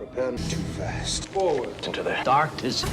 Prepare too fast. Forward. Into the darkness.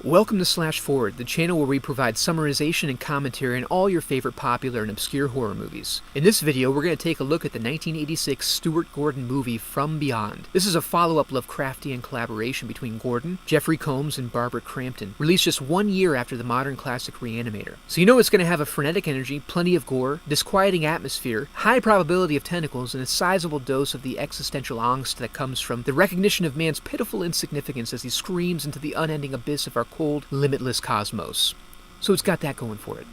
Welcome to Slash Forward, the channel where we provide summarization and commentary on all your favorite popular and obscure horror movies. In this video, we're going to take a look at the 1986 Stuart Gordon movie From Beyond. This is a follow-up Lovecraftian collaboration between Gordon, Jeffrey Combs, and Barbara Crampton, released just 1 year after the modern classic Re-Animator. So you know it's going to have a frenetic energy, plenty of gore, disquieting atmosphere, high probability of tentacles, and a sizable dose of the existential angst that comes from the recognition of man's pitiful insignificance as he screams into the unending abyss of our cold, limitless cosmos. So it's got that going for it.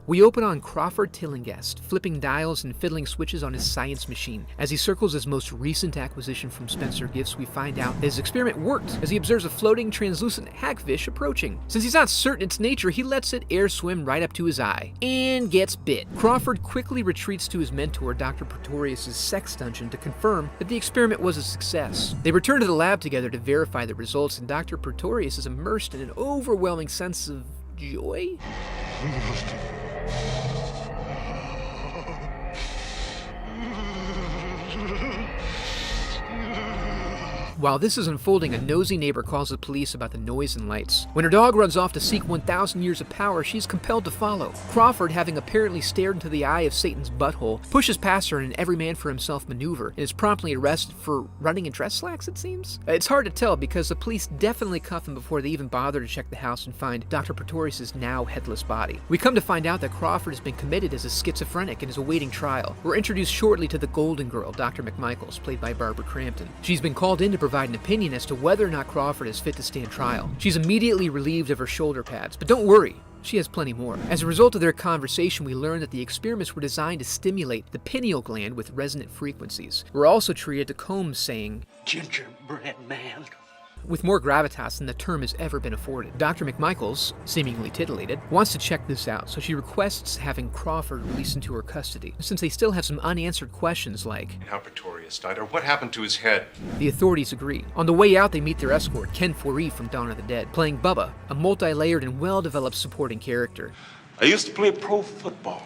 We open on Crawford Tillinghast, flipping dials and fiddling switches on his science machine. As he circles his most recent acquisition from Spencer Gifts, we find out that his experiment worked as he observes a floating, translucent hagfish approaching. Since he's not certain its nature, he lets it air swim right up to his eye, and gets bit. Crawford quickly retreats to his mentor, Dr. Pretorius' sex dungeon, to confirm that the experiment was a success. They return to the lab together to verify the results, and Dr. Pretorius is immersed in an overwhelming sense of joy? While this is unfolding, a nosy neighbor calls the police about the noise and lights. When her dog runs off to seek 1,000 years of power, she's compelled to follow. Crawford, having apparently stared into the eye of Satan's butthole, pushes past her in an every-man-for-himself maneuver and is promptly arrested for running in dress slacks, it seems? It's hard to tell because the police definitely cuff him before they even bother to check the house and find Dr. Pretorius' now headless body. We come to find out that Crawford has been committed as a schizophrenic and is awaiting trial. We're introduced shortly to the Golden Girl, Dr. McMichaels, played by Barbara Crampton. She's been called in to provide an opinion as to whether or not Crawford is fit to stand trial. She's immediately relieved of her shoulder pads, but don't worry, she has plenty more. As a result of their conversation, we learn that the experiments were designed to stimulate the pineal gland with resonant frequencies. We're also treated to Combs saying, "Gingerbread man." with more gravitas than the term has ever been afforded. Dr. McMichaels, seemingly titillated, wants to check this out, so she requests having Crawford released into her custody, since they still have some unanswered questions like how Pretorius died, or what happened to his head. The authorities agree. On the way out, they meet their escort, Ken Foree from Dawn of the Dead, playing Bubba, a multi-layered and well-developed supporting character. I used to play pro football.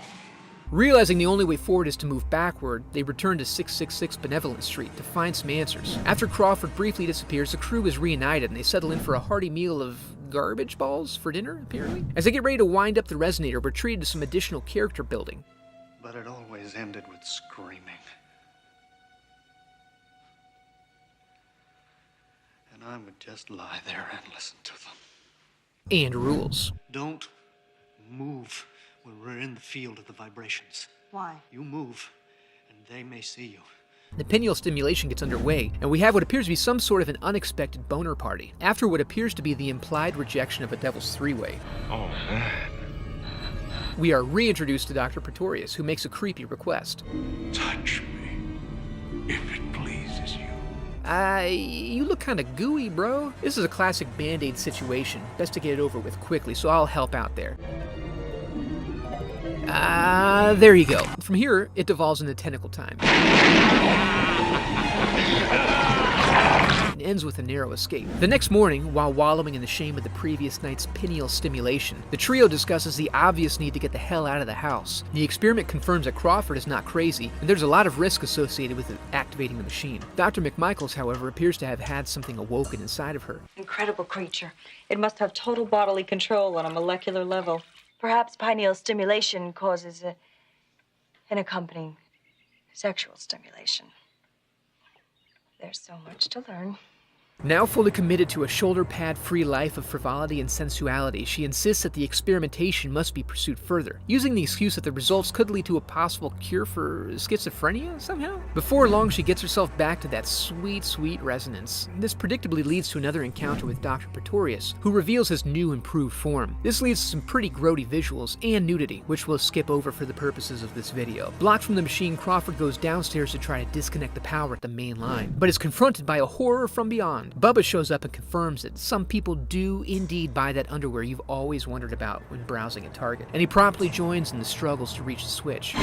Realizing the only way forward is to move backward, they return to 666 Benevolent Street to find some answers. After Crawford briefly disappears, the crew is reunited and they settle in for a hearty meal of garbage balls for dinner, apparently. As they get ready to wind up the resonator, we're treated to some additional character building. But it always ended with screaming. And I would just lie there and listen to them. And rules. Don't move when we're in the field of the vibrations. Why? You move, and they may see you. The pineal stimulation gets underway, and we have what appears to be some sort of an unexpected boner party, after what appears to be the implied rejection of a devil's three-way. Oh, man. We are reintroduced to Dr. Pretorius, who makes a creepy request. Touch me, if it pleases you. You look kinda gooey, bro. This is a classic Band-Aid situation. Best to get it over with quickly, so I'll help out there. There you go. From here, it devolves into tentacle time. And ends with a narrow escape. The next morning, while wallowing in the shame of the previous night's pineal stimulation, the trio discusses the obvious need to get the hell out of the house. The experiment confirms that Crawford is not crazy, and there's a lot of risk associated with activating the machine. Dr. McMichaels, however, appears to have had something awoken inside of her. Incredible creature. It must have total bodily control on a molecular level. Perhaps pineal stimulation causes an accompanying sexual stimulation. There's so much to learn. Now fully committed to a shoulder-pad-free life of frivolity and sensuality, she insists that the experimentation must be pursued further, using the excuse that the results could lead to a possible cure for schizophrenia somehow. Before long, she gets herself back to that sweet, sweet resonance. This predictably leads to another encounter with Dr. Pretorius, who reveals his new improved form. This leads to some pretty grody visuals and nudity, which we'll skip over for the purposes of this video. Blocked from the machine, Crawford goes downstairs to try to disconnect the power at the main line, but is confronted by a horror from beyond. Bubba shows up and confirms that some people do indeed buy that underwear you've always wondered about when browsing at Target, and he promptly joins in the struggles to reach the switch.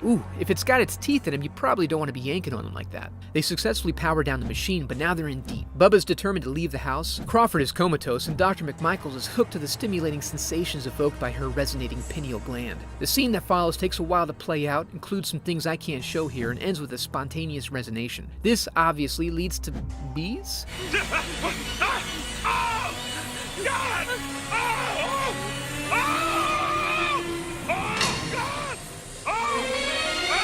Ooh, if it's got its teeth in him, you probably don't want to be yanking on them like that. They successfully power down the machine, but now they're in deep. Bubba's determined to leave the house, Crawford is comatose, and Dr. McMichaels is hooked to the stimulating sensations evoked by her resonating pineal gland. The scene that follows takes a while to play out, includes some things I can't show here, and ends with a spontaneous resonation. This obviously leads to bees?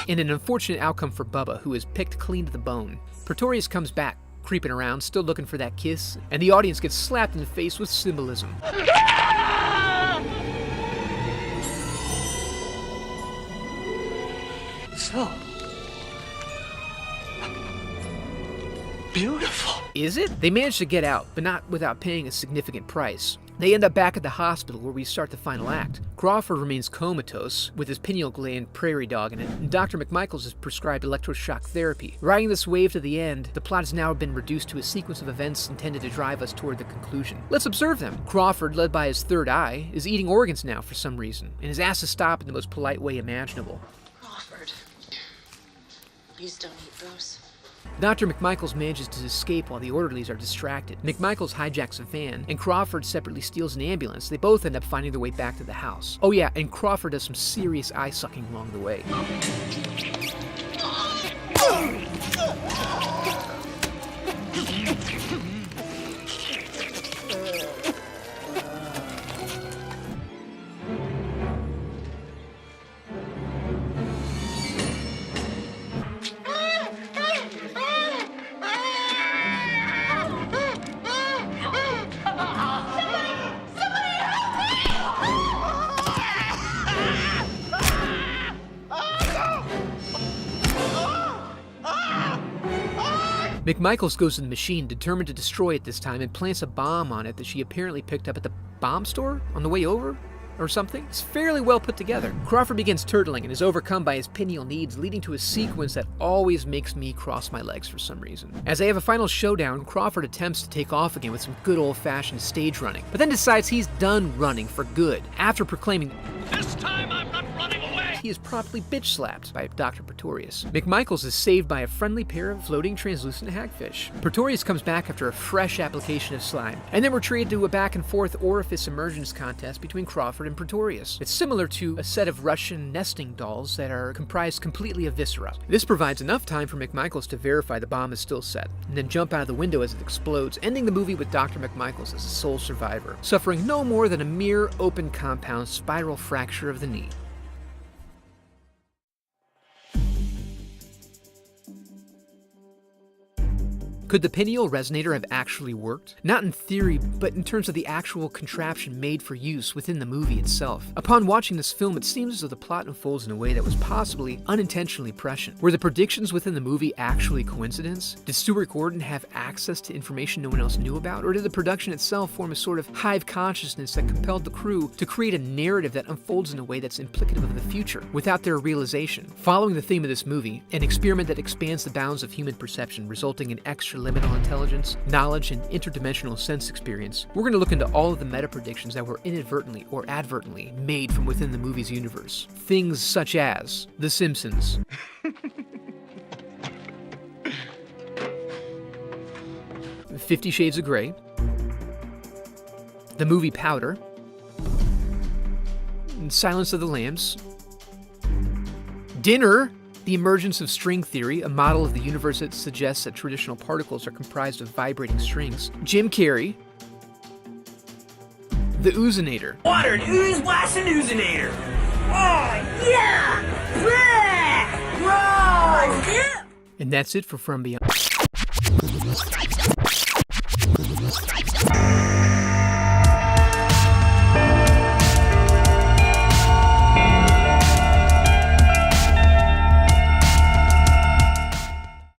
And an unfortunate outcome for Bubba, who is picked clean to the bone. Pretorius comes back, creeping around, still looking for that kiss, and the audience gets slapped in the face with symbolism. So beautiful. Is it? They manage to get out, but not without paying a significant price. They end up back at the hospital where we start the final act. Crawford remains comatose, with his pineal gland prairie dog in it, and Dr. McMichaels is prescribed electroshock therapy. Riding this wave to the end, the plot has now been reduced to a sequence of events intended to drive us toward the conclusion. Let's observe them. Crawford, led by his third eye, is eating organs now for some reason, and is asked to stop in the most polite way imaginable. Crawford, please don't eat those. Dr. McMichaels manages to escape while the orderlies are distracted. McMichaels hijacks a van, and Crawford separately steals an ambulance. They both end up finding their way back to the house. Oh yeah, and Crawford does some serious eye-sucking along the way. McMichaels goes to the machine, determined to destroy it this time, and plants a bomb on it that she apparently picked up at the bomb store on the way over, or something. It's fairly well put together. Crawford begins turtling and is overcome by his pineal needs, leading to a sequence that always makes me cross my legs for some reason. As they have a final showdown, Crawford attempts to take off again with some good old-fashioned stage running, but then decides he's done running for good. After proclaiming, This time I'm not running away! he is promptly bitch-slapped by Dr. Pretorius. McMichaels is saved by a friendly pair of floating translucent hagfish. Pretorius comes back after a fresh application of slime, and then we're treated to a back-and-forth orifice emergence contest between Crawford and Pretorius. It's similar to a set of Russian nesting dolls that are comprised completely of viscera. This provides enough time for McMichaels to verify the bomb is still set, and then jump out of the window as it explodes, ending the movie with Dr. McMichaels as the sole survivor, suffering no more than a mere open compound spiral fracture of the knee. Could the pineal resonator have actually worked? Not in theory, but in terms of the actual contraption made for use within the movie itself. Upon watching this film, it seems as though the plot unfolds in a way that was possibly unintentionally prescient. Were the predictions within the movie actually coincidence? Did Stuart Gordon have access to information no one else knew about? Or did the production itself form a sort of hive consciousness that compelled the crew to create a narrative that unfolds in a way that's implicative of the future, without their realization? Following the theme of this movie, an experiment that expands the bounds of human perception, resulting in extra-liminal intelligence, knowledge, and interdimensional sense experience, we're going to look into all of the meta-predictions that were inadvertently or advertently made from within the movie's universe. Things such as The Simpsons, 50 Shades of Grey, the movie Powder, Silence of the Lambs, Dinner, the emergence of string theory, a model of the universe that suggests that traditional particles are comprised of vibrating strings, Jim Carrey, the Oozinator. Water and ooze blast and Oozinator. Oh, yeah! Bleh! Gross! Yeah! And that's it for From Beyond.